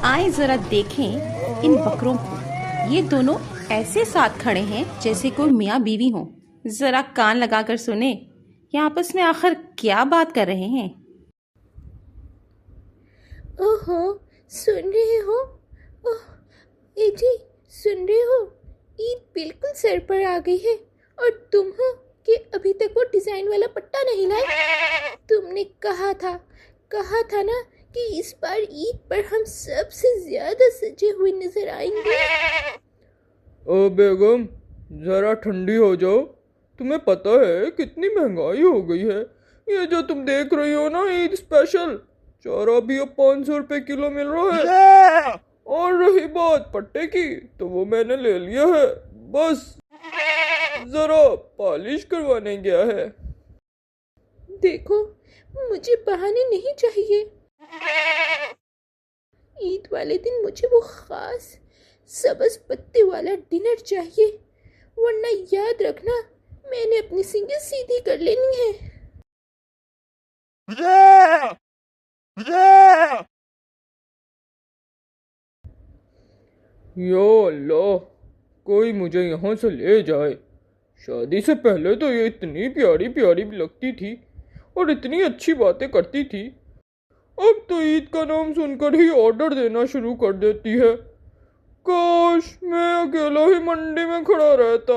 आए जरा देखें इन बकरों को। ये दोनों ऐसे साथ खड़े हैं जैसे कोई मियाँ बीवी हो। जरा कान लगाकर सुने, ये आपस में आखिर क्या बात कर रहे हैं। ओहो, सुन रहे हो? ओह, ए जी, सुन रहे हो? ईद बिल्कुल सर पर आ गई है और तुम हो कि अभी तक वो डिजाइन वाला पट्टा नहीं लाए। तुमने कहा था ना कि इस बार ईद पर हम सबसे ज्यादा सजे हुए नजर आएंगे। ओ बेगम, जरा ठंडी हो जाओ। तुम्हें पता है कितनी महंगाई हो गई है। ये जो तुम देख रही हो ना, ईद स्पेशल चारा भी अब 500 रुपए किलो मिल रहा है। और रही बात पट्टे की, तो वो मैंने ले लिया है, बस जरा पॉलिश करवाने गया है। देखो, मुझे बहाने नहीं चाहिए। ईद वाले दिन मुझे वो खास सब्ज पत्ते वाला डिनर चाहिए, वरना याद रखना मैंने अपनी सींगें सीधी कर लेनी है। या अल्लाह, कोई मुझे यहाँ से ले जाए। शादी से पहले तो ये इतनी प्यारी प्यारी लगती थी और इतनी अच्छी बातें करती थी। अब तो ईद का नाम सुनकर ही ऑर्डर देना शुरू कर देती है। काश मैं अकेला ही मंडी में खड़ा रहता।